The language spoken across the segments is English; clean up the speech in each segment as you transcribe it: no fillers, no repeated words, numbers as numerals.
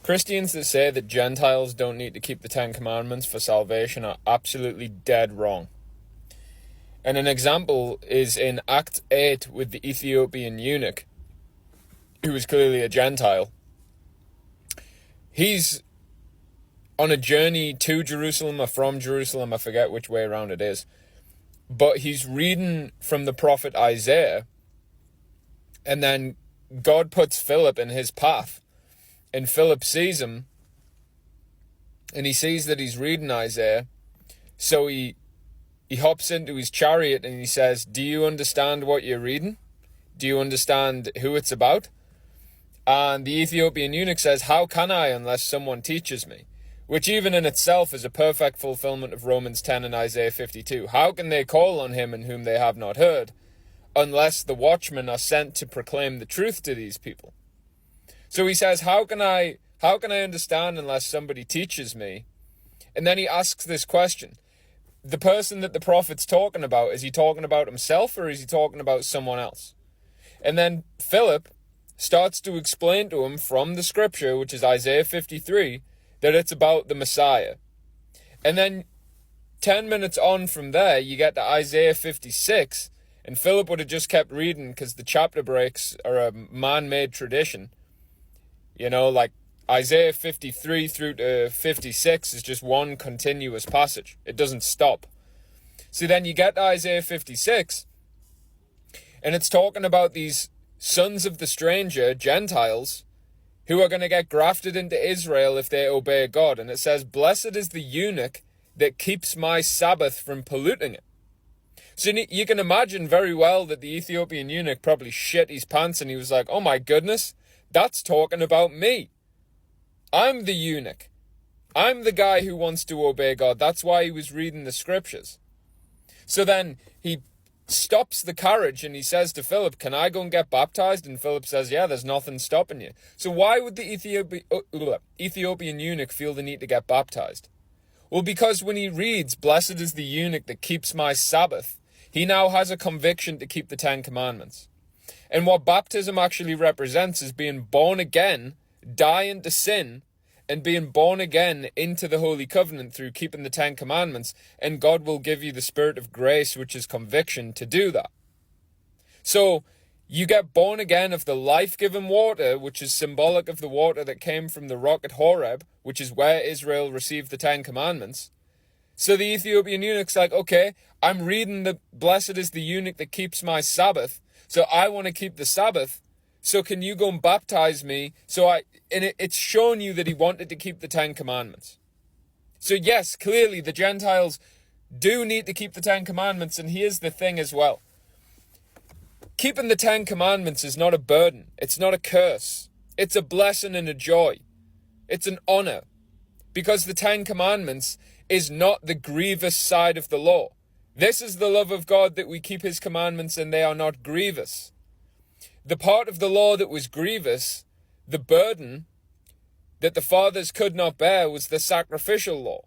Christians that say that Gentiles don't need to keep the Ten Commandments for salvation are absolutely dead wrong. And an example is in Act 8 with the Ethiopian eunuch, who was clearly a Gentile. He's on a journey to Jerusalem or from Jerusalem, I forget which way around it is. But he's reading from the prophet Isaiah, and then God puts Philip in his path. And Philip sees him, and he sees that he's reading Isaiah. So he hops into his chariot and he says, "Do you understand what you're reading? Do you understand who it's about?" And the Ethiopian eunuch says, "How can I unless someone teaches me?" Which even in itself is a perfect fulfillment of Romans 10 and Isaiah 52. How can they call on him in whom they have not heard, unless the watchmen are sent to proclaim the truth to these people? So he says, how can I understand unless somebody teaches me? And then he asks this question. The person that the prophet's talking about, is he talking about himself or is he talking about someone else? And then Philip starts to explain to him from the scripture, which is Isaiah 53, that it's about the Messiah. And then 10 minutes on from there, you get to Isaiah 56, and Philip would have just kept reading because the chapter breaks are a man-made tradition. You know, like Isaiah 53 through to 56 is just one continuous passage. It doesn't stop. So then you get to Isaiah 56, and it's talking about these sons of the stranger, Gentiles, who are going to get grafted into Israel if they obey God. And it says, "Blessed is the eunuch that keeps my Sabbath from polluting it." So you can imagine very well that the Ethiopian eunuch probably shit his pants and he was like, "Oh my goodness, that's talking about me. I'm the eunuch. I'm the guy who wants to obey God." That's why he was reading the scriptures. So then he stops the carriage and he says to Philip, "Can I go and get baptized?" And Philip says, "Yeah, there's nothing stopping you." So why would the Ethiopian eunuch feel the need to get baptized? Well, because when he reads, "Blessed is the eunuch that keeps my Sabbath," he now has a conviction to keep the Ten Commandments. And what baptism actually represents is being born again, dying to sin, and being born again into the Holy Covenant through keeping the Ten Commandments. And God will give you the Spirit of grace, which is conviction, to do that. So you get born again of the life-giving water, which is symbolic of the water that came from the rock at Horeb, which is where Israel received the Ten Commandments. So the Ethiopian eunuch's like, "Okay, I'm reading the blessed is the eunuch that keeps my Sabbath. So I want to keep the Sabbath. So can you go and baptize me?" It's shown you that he wanted to keep the Ten Commandments. So yes, clearly the Gentiles do need to keep the Ten Commandments. And here's the thing as well. Keeping the Ten Commandments is not a burden. It's not a curse. It's a blessing and a joy. It's an honor. Because the Ten Commandments is not the grievous side of the law. This is the love of God, that we keep his commandments and they are not grievous. The part of the law that was grievous, the burden that the fathers could not bear, was the sacrificial law.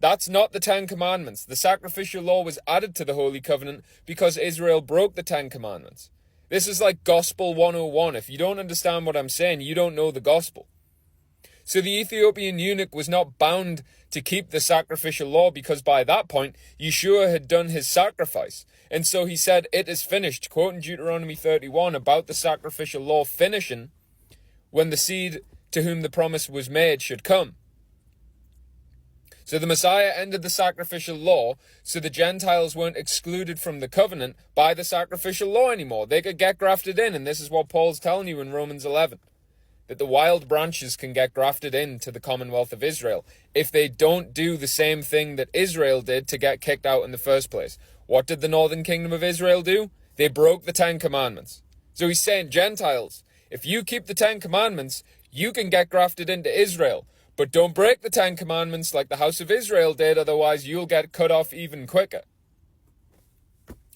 That's not the Ten Commandments. The sacrificial law was added to the Holy Covenant because Israel broke the Ten Commandments. This is like Gospel 101. If you don't understand what I'm saying, you don't know the gospel. So the Ethiopian eunuch was not bound to keep the sacrificial law because by that point, Yeshua had done his sacrifice. And so he said, "It is finished," quoting Deuteronomy 31 about the sacrificial law finishing when the seed to whom the promise was made should come. So the Messiah ended the sacrificial law, so the Gentiles weren't excluded from the covenant by the sacrificial law anymore. They could get grafted in, and this is what Paul's telling you in Romans 11. That the wild branches can get grafted into the commonwealth of Israel if they don't do the same thing that Israel did to get kicked out in the first place. What did the northern kingdom of Israel do? They broke the Ten Commandments. So he's saying, Gentiles, if you keep the Ten Commandments, you can get grafted into Israel. But don't break the Ten Commandments like the house of Israel did, otherwise you'll get cut off even quicker.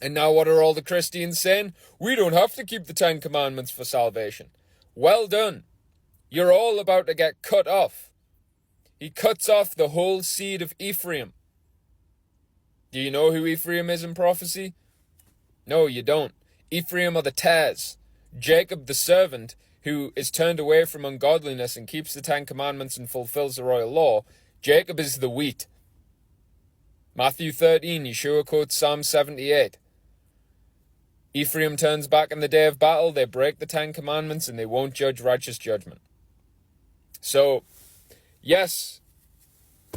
And now what are all the Christians saying? We don't have to keep the Ten Commandments for salvation. Well done. You're all about to get cut off. He cuts off the whole seed of Ephraim. Do you know who Ephraim is in prophecy? No, you don't. Ephraim are the tares. Jacob the servant, who is turned away from ungodliness and keeps the 10 Commandments and fulfills the royal law. Jacob is the wheat. Matthew 13, Yeshua quotes Psalm 78. Ephraim turns back in the day of battle, they break the 10 Commandments, and they won't judge righteous judgment. So, yes,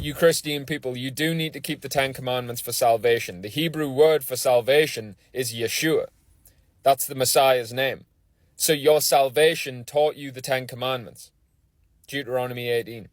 you Christian people, you do need to keep the 10 Commandments for salvation. The Hebrew word for salvation is Yeshua. That's the Messiah's name. So your salvation taught you the 10 Commandments. Deuteronomy 18.